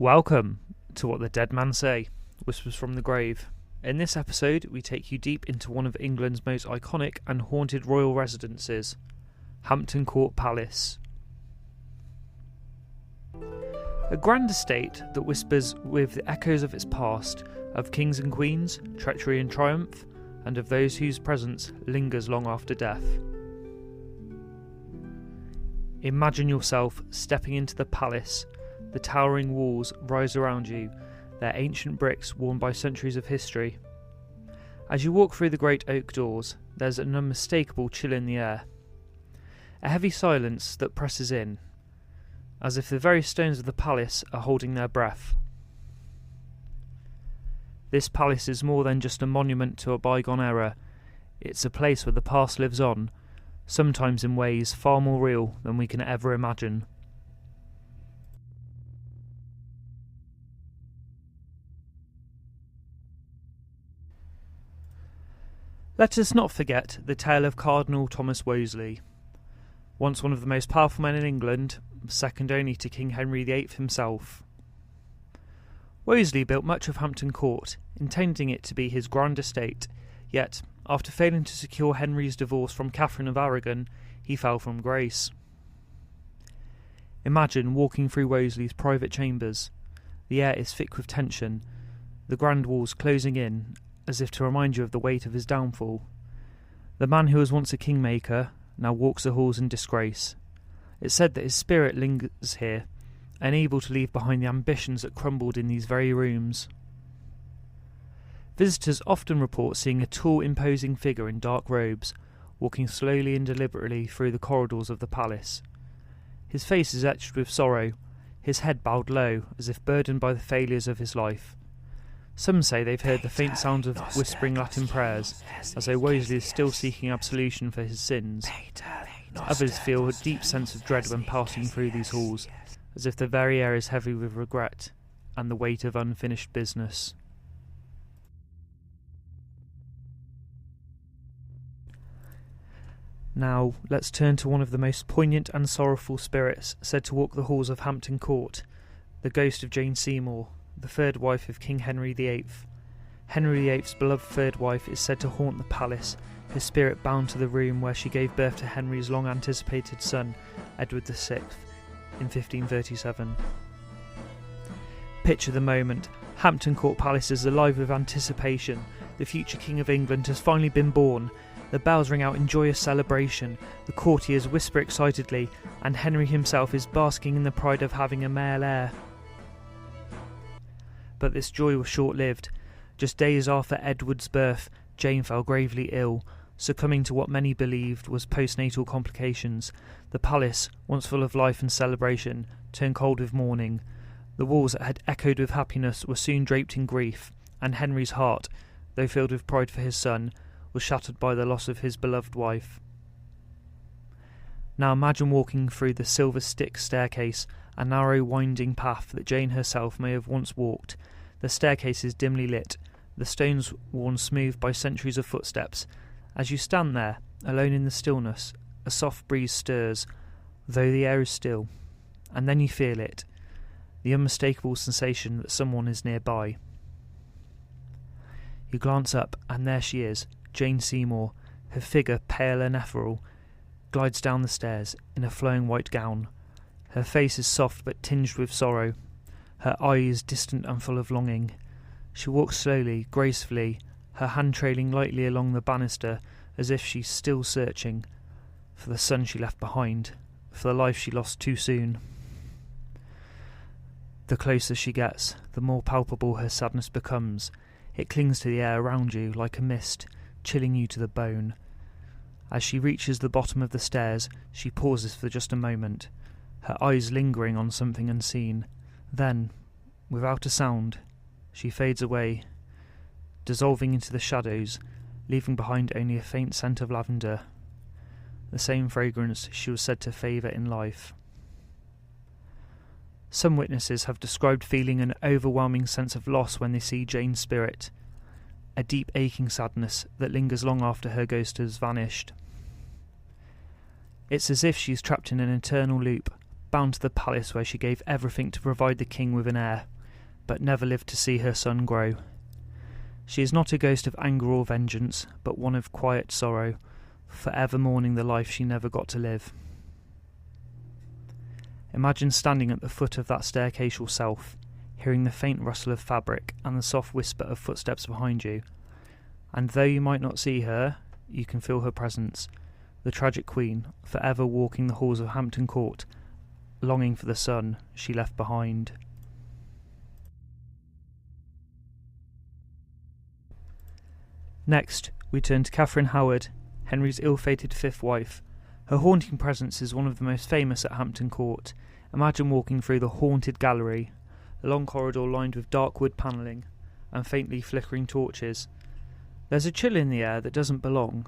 Welcome to What the Dead Man Say, Whispers from the Grave. In this episode, we take you deep into one of England's most iconic and haunted royal residences, Hampton Court Palace. A grand estate that whispers with the echoes of its past, of kings and queens, treachery and triumph, and of those whose presence lingers long after death. Imagine yourself stepping into the palace. The towering walls rise around you, their ancient bricks worn by centuries of history. As you walk through the great oak doors, there's an unmistakable chill in the air. A heavy silence that presses in, as if the very stones of the palace are holding their breath. This palace is more than just a monument to a bygone era. It's a place where the past lives on, sometimes in ways far more real than we can ever imagine. Let us not forget the tale of Cardinal Thomas Wolsey. Once one of the most powerful men in England, second only to King Henry VIII himself. Wolsey built much of Hampton Court, intending it to be his grand estate, yet, after failing to secure Henry's divorce from Catherine of Aragon, he fell from grace. Imagine walking through Wolsey's private chambers. The air is thick with tension, the grand walls closing in, as if to remind you of the weight of his downfall. The man who was once a kingmaker now walks the halls in disgrace. It's said that his spirit lingers here, unable to leave behind the ambitions that crumbled in these very rooms. Visitors often report seeing a tall, imposing figure in dark robes, walking slowly and deliberately through the corridors of the palace. His face is etched with sorrow, his head bowed low, as if burdened by the failures of his life. Some say they've heard the faint sound of whispering Latin prayers, as though Wolsey is still seeking absolution for his sins. Others feel a deep sense of dread when passing through these halls, as if the very air is heavy with regret and the weight of unfinished business. Now, let's turn to one of the most poignant and sorrowful spirits said to walk the halls of Hampton Court, the ghost of Jane Seymour, the third wife of King Henry VIII. Henry VIII's beloved third wife is said to haunt the palace, her spirit bound to the room where she gave birth to Henry's long-anticipated son, Edward VI, in 1537. Picture the moment. Hampton Court Palace is alive with anticipation. The future King of England has finally been born. The bells ring out in joyous celebration, the courtiers whisper excitedly, and Henry himself is basking in the pride of having a male heir. But this joy was short-lived. Just days after Edward's birth, Jane fell gravely ill, succumbing to what many believed was postnatal complications. The palace, once full of life and celebration, turned cold with mourning. The walls that had echoed with happiness were soon draped in grief, and Henry's heart, though filled with pride for his son, was shattered by the loss of his beloved wife. Now imagine walking through the silver stick staircase, a narrow winding path that Jane herself may have once walked. The staircase is dimly lit, the stones worn smooth by centuries of footsteps. As you stand there, alone in the stillness, a soft breeze stirs, though the air is still, and then you feel it, the unmistakable sensation that someone is nearby. You glance up, and there she is, Jane Seymour, her figure pale and ethereal, glides down the stairs in a flowing white gown. Her face is soft but tinged with sorrow, her eyes distant and full of longing. She walks slowly, gracefully, her hand trailing lightly along the banister, as if she's still searching for the son she left behind, for the life she lost too soon. The closer she gets, the more palpable her sadness becomes. It clings to the air around you like a mist, chilling you to the bone. As she reaches the bottom of the stairs, she pauses for just a moment, her eyes lingering on something unseen. Then, without a sound, she fades away, dissolving into the shadows, leaving behind only a faint scent of lavender, the same fragrance she was said to favour in life. Some witnesses have described feeling an overwhelming sense of loss when they see Jane's spirit, a deep aching sadness that lingers long after her ghost has vanished. It's as if she's trapped in an eternal loop, bound to the palace where she gave everything to provide the king with an heir, but never lived to see her son grow. She is not a ghost of anger or vengeance, but one of quiet sorrow, forever mourning the life she never got to live. Imagine standing at the foot of that staircase yourself, hearing the faint rustle of fabric and the soft whisper of footsteps behind you, and though you might not see her, you can feel her presence, the tragic queen, forever walking the halls of Hampton Court, longing for the son she left behind. Next, we turn to Catherine Howard, Henry's ill-fated fifth wife. Her haunting presence is one of the most famous at Hampton Court. Imagine walking through the haunted gallery, a long corridor lined with dark wood panelling and faintly flickering torches. There's a chill in the air that doesn't belong,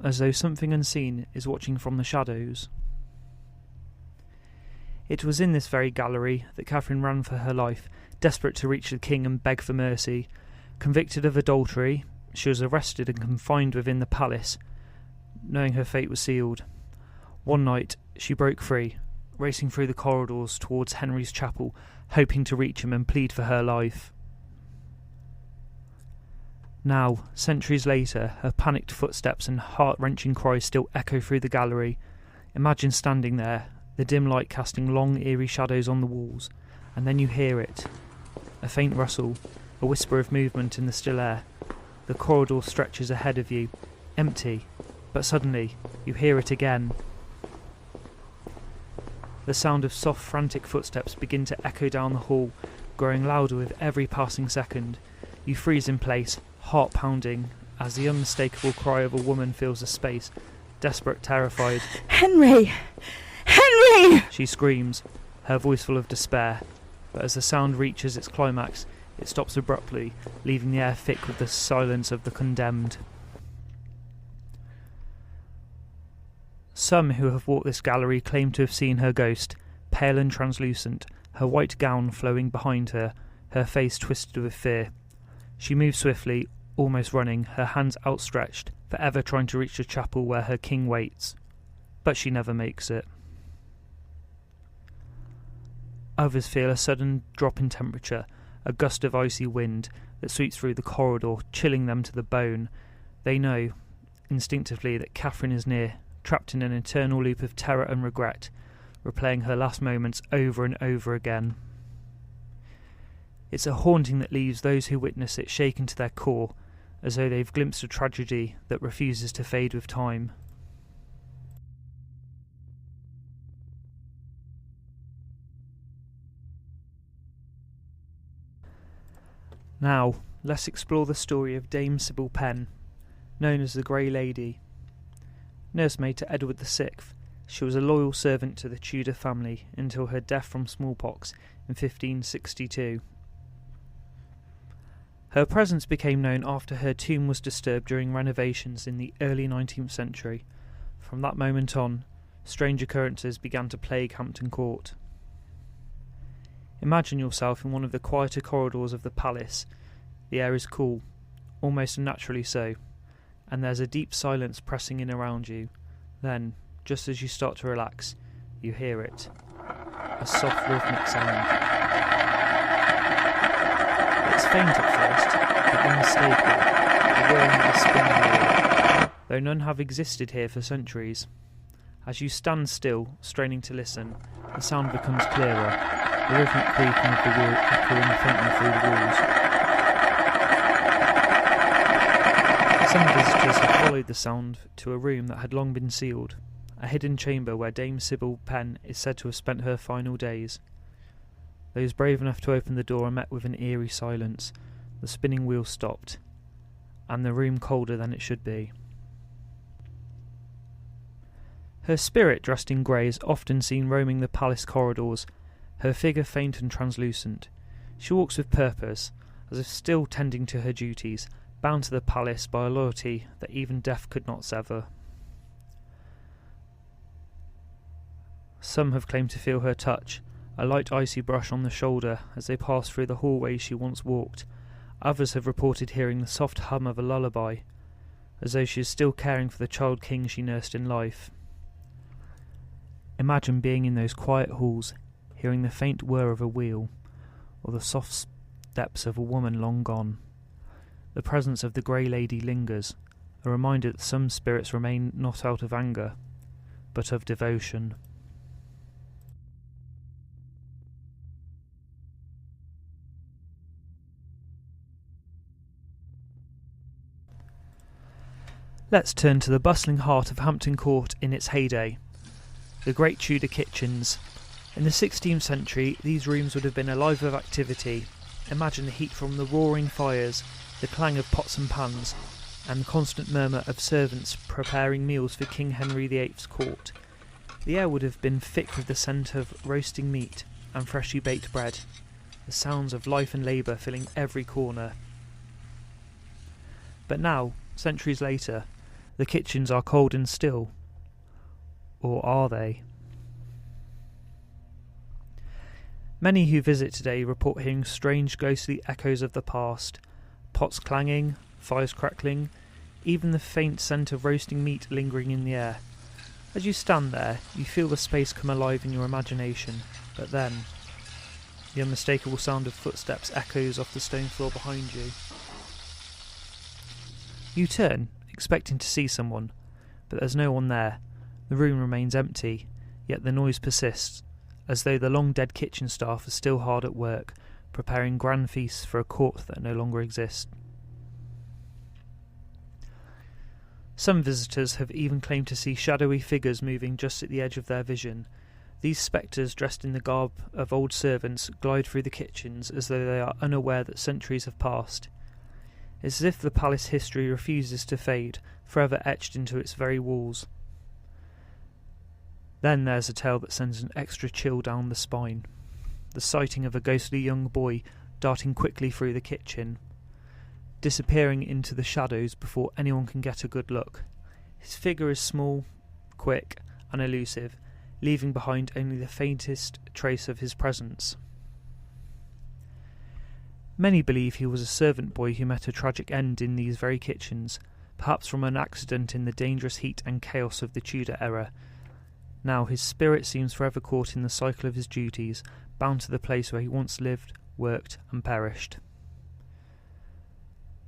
as though something unseen is watching from the shadows. It was in this very gallery that Catherine ran for her life, desperate to reach the king and beg for mercy. Convicted of adultery, she was arrested and confined within the palace, knowing her fate was sealed. One night, she broke free, racing through the corridors towards Henry's chapel, hoping to reach him and plead for her life. Now, centuries later, her panicked footsteps and heart-wrenching cries still echo through the gallery. Imagine standing there, the dim light casting long, eerie shadows on the walls, and then you hear it. A faint rustle, a whisper of movement in the still air. The corridor stretches ahead of you, empty, but suddenly you hear it again. The sound of soft, frantic footsteps begin to echo down the hall, growing louder with every passing second. You freeze in place, heart pounding, as the unmistakable cry of a woman fills the space, desperate, terrified. "Henry! Henry!" She screams, her voice full of despair, but as the sound reaches its climax, it stops abruptly, leaving the air thick with the silence of the condemned. Some who have walked this gallery claim to have seen her ghost, pale and translucent, her white gown flowing behind her, her face twisted with fear. She moves swiftly, almost running, her hands outstretched, forever trying to reach the chapel where her king waits. But she never makes it. Others feel a sudden drop in temperature, a gust of icy wind that sweeps through the corridor, chilling them to the bone. They know, instinctively, that Catherine is near, trapped in an eternal loop of terror and regret, replaying her last moments over and over again. It's a haunting that leaves those who witness it shaken to their core, as though they've glimpsed a tragedy that refuses to fade with time. Now, let's explore the story of Dame Sybil Penn, known as the Grey Lady. Nursemaid to Edward VI, she was a loyal servant to the Tudor family until her death from smallpox in 1562. Her presence became known after her tomb was disturbed during renovations in the early 19th century. From that moment on, strange occurrences began to plague Hampton Court. Imagine yourself in one of the quieter corridors of the palace. The air is cool, almost unnaturally so, and there's a deep silence pressing in around you. Then, just as you start to relax, you hear it. A soft rhythmic sound. It's faint at first, but unmistakable, the whirring of a spinning wheel, though none have existed here for centuries. As you stand still, straining to listen, the sound becomes clearer, the rhythmic creaking of the wheel echoing faintly through the walls. Some visitors have followed the sound to a room that had long been sealed, a hidden chamber where Dame Sybil Penn is said to have spent her final days. Those brave enough to open the door are met with an eerie silence. The spinning wheel stopped, and the room colder than it should be. Her spirit, dressed in grey, is often seen roaming the palace corridors, her figure faint and translucent. She walks with purpose, as if still tending to her duties, bound to the palace by a loyalty that even death could not sever. Some have claimed to feel her touch, a light icy brush on the shoulder as they pass through the hallways she once walked. Others have reported hearing the soft hum of a lullaby, as though she is still caring for the child king she nursed in life. Imagine being in those quiet halls, hearing the faint whir of a wheel, or the soft steps of a woman long gone. The presence of the Grey Lady lingers, a reminder that some spirits remain not out of anger, but of devotion. Let's turn to the bustling heart of Hampton Court in its heyday, the great Tudor kitchens. In the 16th century, these rooms would have been alive with activity. Imagine the heat from the roaring fires, the clang of pots and pans, and the constant murmur of servants preparing meals for King Henry VIII's court. The air would have been thick with the scent of roasting meat and freshly baked bread, the sounds of life and labour filling every corner. But now, centuries later, the kitchens are cold and still. Or are they? Many who visit today report hearing strange ghostly echoes of the past, pots clanging, fires crackling, even the faint scent of roasting meat lingering in the air. As you stand there, you feel the space come alive in your imagination, but then the unmistakable sound of footsteps echoes off the stone floor behind you. You turn, expecting to see someone, but there's no one there. The room remains empty, yet the noise persists, as though the long-dead kitchen staff are still hard at work, preparing grand feasts for a court that no longer exists. Some visitors have even claimed to see shadowy figures moving just at the edge of their vision. These spectres, dressed in the garb of old servants, glide through the kitchens as though they are unaware that centuries have passed. It's as if the palace history refuses to fade, forever etched into its very walls. Then there's a tale that sends an extra chill down the spine. The sighting of a ghostly young boy darting quickly through the kitchen, disappearing into the shadows before anyone can get a good look. His figure is small, quick, and elusive, leaving behind only the faintest trace of his presence. Many believe he was a servant boy who met a tragic end in these very kitchens, perhaps from an accident in the dangerous heat and chaos of the Tudor era. Now his spirit seems forever caught in the cycle of his duties, bound to the place where he once lived, worked, and perished.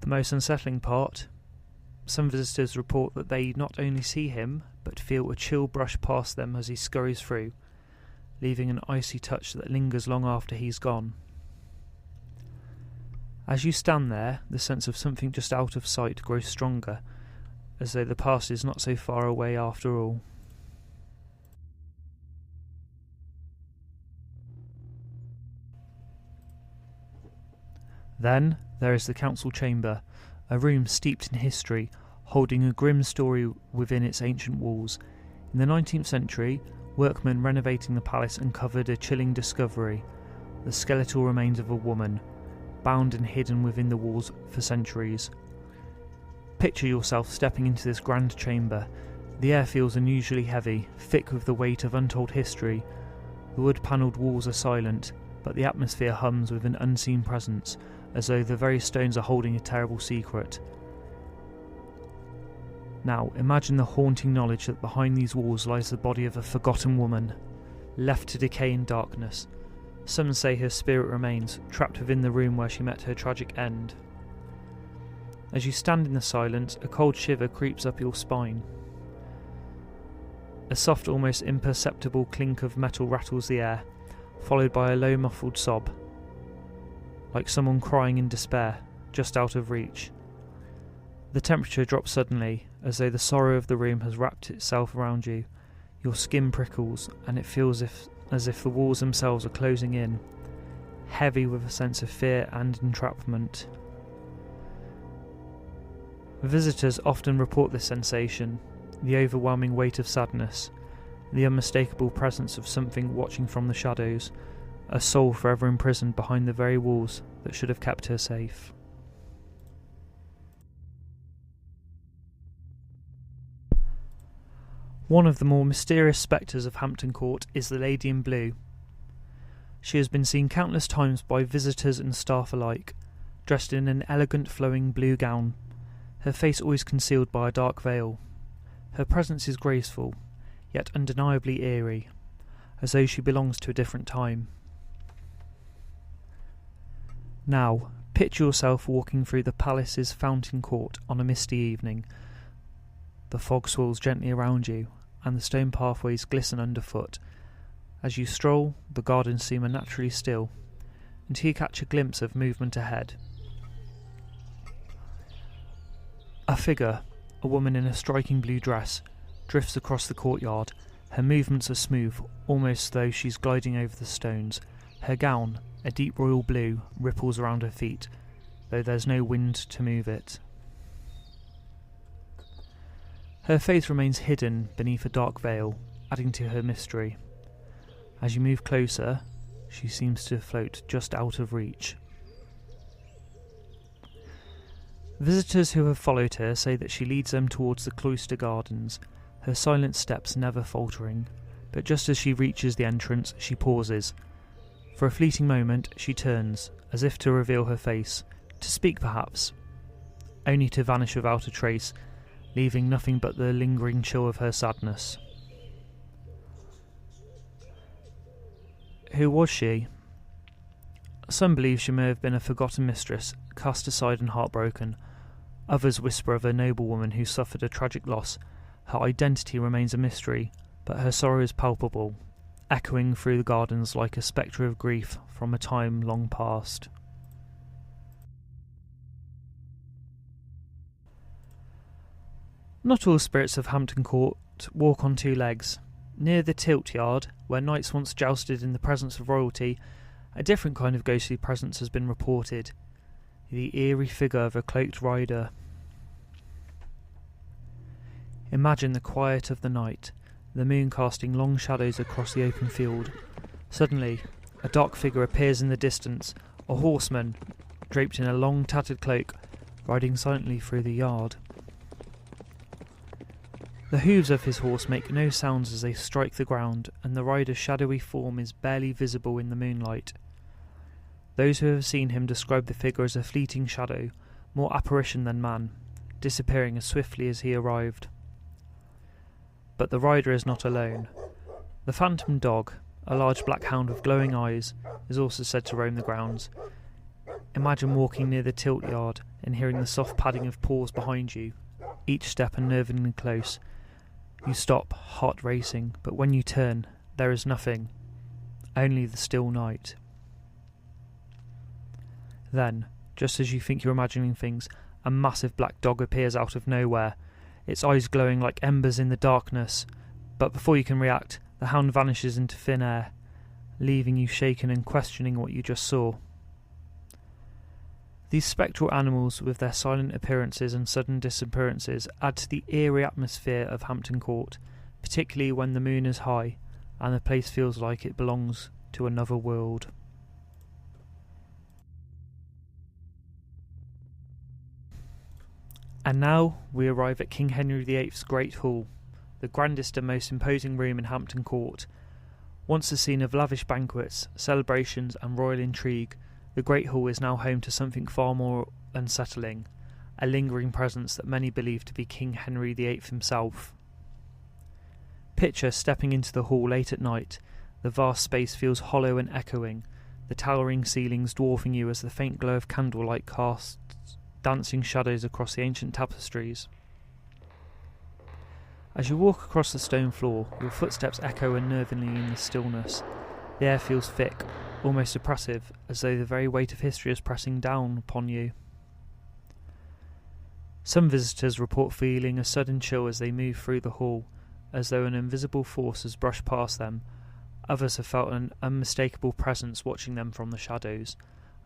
The most unsettling part, some visitors report that they not only see him, but feel a chill brush past them as he scurries through, leaving an icy touch that lingers long after he's gone. As you stand there, the sense of something just out of sight grows stronger, as though the past is not so far away after all. Then there is the council chamber, a room steeped in history, holding a grim story within its ancient walls. In the 19th century, workmen renovating the palace uncovered a chilling discovery: the skeletal remains of a woman, bound and hidden within the walls for centuries. Picture yourself stepping into this grand chamber. The air feels unusually heavy, thick with the weight of untold history. The wood-panelled walls are silent, but the atmosphere hums with an unseen presence, as though the very stones are holding a terrible secret. Now, imagine the haunting knowledge that behind these walls lies the body of a forgotten woman, left to decay in darkness. Some say her spirit remains, trapped within the room where she met her tragic end. As you stand in the silence, a cold shiver creeps up your spine. A soft, almost imperceptible clink of metal rattles the air, followed by a low muffled sob, like someone crying in despair, just out of reach. The temperature drops suddenly, as though the sorrow of the room has wrapped itself around you. Your skin prickles, and it feels as if the walls themselves are closing in, heavy with a sense of fear and entrapment. Visitors often report this sensation, the overwhelming weight of sadness, the unmistakable presence of something watching from the shadows, a soul forever imprisoned behind the very walls that should have kept her safe. One of the more mysterious spectres of Hampton Court is the Lady in Blue. She has been seen countless times by visitors and staff alike, dressed in an elegant flowing blue gown, her face always concealed by a dark veil. Her presence is graceful, yet undeniably eerie, as though she belongs to a different time. Now, picture yourself walking through the palace's fountain court on a misty evening. The fog swirls gently around you, and the stone pathways glisten underfoot. As you stroll, the gardens seem unnaturally still, until you catch a glimpse of movement ahead. A figure, a woman in a striking blue dress, drifts across the courtyard. Her movements are smooth, almost as though she's gliding over the stones. Her gown, a deep royal blue, ripples around her feet, though there's no wind to move it. Her face remains hidden beneath a dark veil, adding to her mystery. As you move closer, she seems to float just out of reach. Visitors who have followed her say that she leads them towards the cloister gardens, her silent steps never faltering, but just as she reaches the entrance, she pauses. For a fleeting moment, she turns, as if to reveal her face, to speak perhaps, only to vanish without a trace, leaving nothing but the lingering chill of her sadness. Who was she? Some believe she may have been a forgotten mistress, cast aside and heartbroken. Others whisper of a noblewoman who suffered a tragic loss. Her identity remains a mystery, but her sorrow is palpable, echoing through the gardens like a spectre of grief from a time long past. Not all spirits of Hampton Court walk on two legs. Near the tilt yard, where knights once jousted in the presence of royalty, a different kind of ghostly presence has been reported. The eerie figure of a cloaked rider. Imagine the quiet of the night, the moon casting long shadows across the open field. Suddenly, a dark figure appears in the distance, a horseman, draped in a long tattered cloak, riding silently through the yard. The hooves of his horse make no sounds as they strike the ground, and the rider's shadowy form is barely visible in the moonlight. Those who have seen him describe the figure as a fleeting shadow, more apparition than man, disappearing as swiftly as he arrived. But the rider is not alone. The phantom dog, a large black hound with glowing eyes, is also said to roam the grounds. Imagine walking near the tilt yard and hearing the soft padding of paws behind you, each step unnervingly close. You stop, heart racing, but when you turn, there is nothing, only the still night. Then, just as you think you're imagining things, a massive black dog appears out of nowhere, its eyes glowing like embers in the darkness. But before you can react, the hound vanishes into thin air, leaving you shaken and questioning what you just saw. These spectral animals, with their silent appearances and sudden disappearances, add to the eerie atmosphere of Hampton Court, particularly when the moon is high and the place feels like it belongs to another world. And now we arrive at King Henry VIII's Great Hall, the grandest and most imposing room in Hampton Court. Once the scene of lavish banquets, celebrations and royal intrigue, the Great Hall is now home to something far more unsettling, a lingering presence that many believe to be King Henry VIII himself. Picture stepping into the hall late at night. The vast space feels hollow and echoing, the towering ceilings dwarfing you as the faint glow of candlelight casts dancing shadows across the ancient tapestries. As you walk across the stone floor, your footsteps echo unnervingly in the stillness. The air feels thick, almost oppressive, as though the very weight of history is pressing down upon you. Some visitors report feeling a sudden chill as they move through the hall, as though an invisible force has brushed past them. Others have felt an unmistakable presence watching them from the shadows,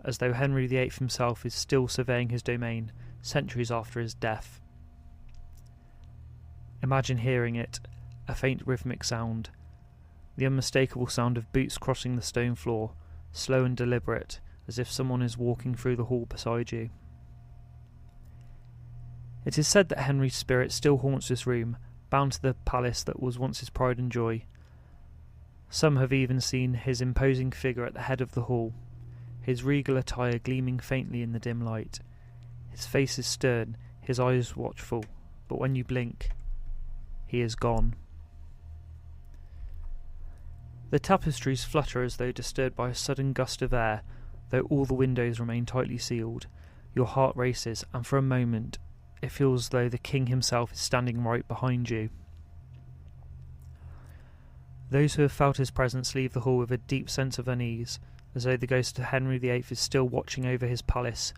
as though Henry VIII himself is still surveying his domain, centuries after his death. Imagine hearing it, a faint rhythmic sound, the unmistakable sound of boots crossing the stone floor, slow and deliberate, as if someone is walking through the hall beside you. It is said that Henry's spirit still haunts this room, bound to the palace that was once his pride and joy. Some have even seen his imposing figure at the head of the hall, his regal attire gleaming faintly in the dim light. His face is stern, his eyes watchful, but when you blink, he is gone. The tapestries flutter as though disturbed by a sudden gust of air, though all the windows remain tightly sealed. Your heart races, and for a moment it feels as though the king himself is standing right behind you. Those who have felt his presence leave the hall with a deep sense of unease, as though the ghost of Henry VIII is still watching over his palace,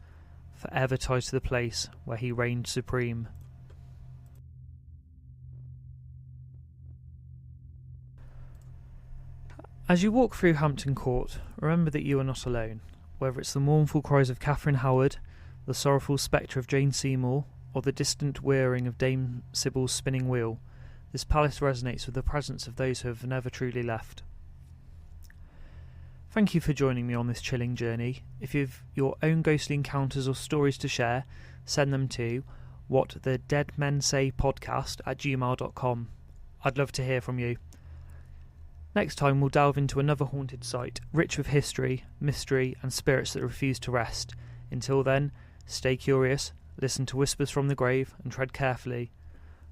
forever tied to the place where he reigned supreme. As you walk through Hampton Court, remember that you are not alone. Whether it's the mournful cries of Catherine Howard, the sorrowful spectre of Jane Seymour, or the distant whirring of Dame Sybil's spinning wheel, this palace resonates with the presence of those who have never truly left. Thank you for joining me on this chilling journey. If you've your own ghostly encounters or stories to share, send them to whatthedeadmensaypodcast@gmail.com. I'd love to hear from you. Next time we'll delve into another haunted site, rich with history, mystery and spirits that refuse to rest. Until then, stay curious, listen to whispers from the grave and tread carefully,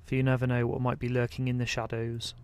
for you never know what might be lurking in the shadows.